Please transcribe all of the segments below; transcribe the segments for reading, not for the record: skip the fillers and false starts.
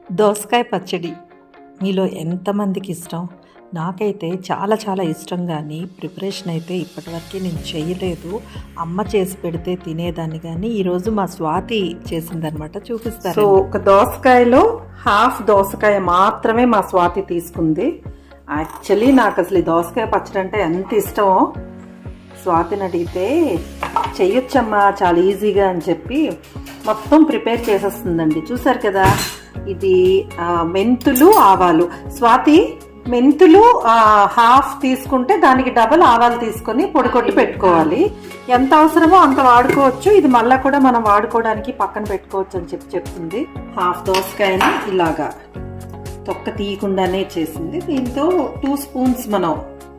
దోసకాయ పచ్చడి మీలో ఎంతమందికి ఇష్టం? నాకైతే చాలా చాలా ఇష్టం. కానీ ప్రిపరేషన్ అయితే ఇప్పటివరకు నేను చేయలేదు. అమ్మ చేసి పెడితే తినేదాన్ని. కానీ ఈరోజు మా స్వాతి చేసిందనమాట, చూపిస్తారు. సో ఒక దోసకాయలో హాఫ్ దోసకాయ మాత్రమే మా స్వాతి తీసుకుంది. యాక్చువల్లీ నాకు అసలు ఈ దోసకాయ పచ్చడి అంటే ఎంత ఇష్టమో, స్వాతిని అడిగితే చెయ్యొచ్చమ్మా చాలా ఈజీగా అని చెప్పి మొత్తం ప్రిపేర్ చేసేస్తుందండి. చూసారు కదా, ఇది మెంతులు ఆవాలు. స్వాతి మెంతులు హాఫ్ తీసుకుంటే దానికి డబల్ ఆవాలు తీసుకొని పొడి కొట్టి పెట్టుకోవాలి. ఎంత అవసరమో అంత వాడుకోవచ్చు. ఇది మళ్ళా కూడా మనం వాడుకోవడానికి పక్కన పెట్టుకోవచ్చు అని చెప్తుంది. హాఫ్ దోసకాయని ఇలాగా తొక్క తీయకుండానే చేసింది. దీంతో 2 స్పూన్స్ మనం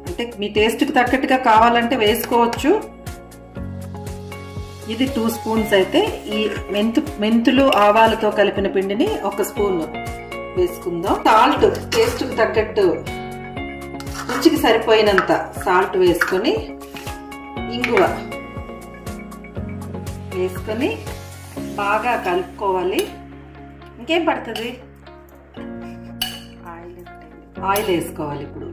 అంటే మీ టేస్ట్కి తగ్గట్టుగా కావాలంటే వేసుకోవచ్చు. ఇది 2 స్పూన్స్ అయితే ఈ మెంతులు ఆవాలతో కలిపిన పిండిని 1 స్పూన్ వేసుకుందాం. సాల్ట్ టేస్ట్కి తగ్గట్టు రుచికి సరిపోయినంత సాల్ట్ వేసుకొని, ఇంగువ వేసుకొని బాగా కలుపుకోవాలి. ఇంకేం పడుతుంది, ఆయిల్ వేసుకోవాలి. ఇప్పుడు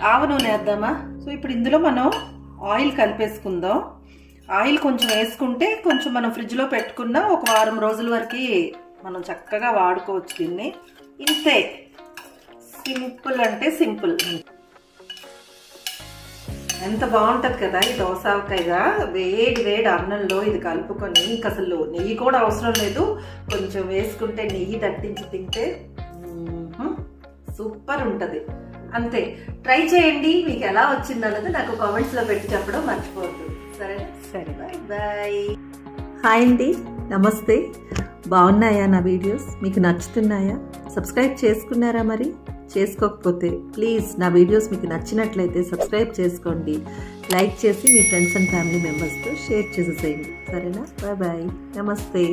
ఆవ నూనె వేద్దామా? సో ఇప్పుడు ఇందులో మనం ఆయిల్ కలిపేసుకుందాం. ఆయిల్ కొంచెం వేసుకుంటే కొంచెం మనం ఫ్రిడ్జ్లో పెట్టుకున్న ఒక వారం రోజుల వరకు మనం చక్కగా వాడుకోవచ్చు దీన్ని. ఇంతే, సింపుల్ అంటే సింపుల్. ఎంత బాగుంటుంది కదా ఈ దోసకాయగా. వేడి వేడి అన్నంలో ఇది కలుపుకొని, ఇంక అసలు నెయ్యి కూడా అవసరం లేదు, కొంచెం వేసుకుంటే నెయ్యి దట్టించి తింటే సూపర్ ఉంటుంది. అంతే, ట్రై చేయండి. మీకు ఎలా వచ్చింది అన్నది నాకు కామెంట్స్లో పెట్టి చెప్పడం మర్చిపోవద్దు. సరే సరే, బాయ్ బాయ్. హాయ్ అండి, నమస్తే. బాగున్నాయా నా వీడియోస్? మీకు నచ్చుతున్నాయా? సబ్స్క్రైబ్ చేసుకున్నారా? మరి చేసుకోకపోతే ప్లీజ్ నా వీడియోస్ మీకు నచ్చినట్లయితే సబ్స్క్రైబ్ చేసుకోండి. లైక్ చేసి మీ ఫ్రెండ్స్ అండ్ ఫ్యామిలీ మెంబర్స్తో షేర్ చేసేసేయండి. సరేనా? బాయ్ బాయ్, నమస్తే.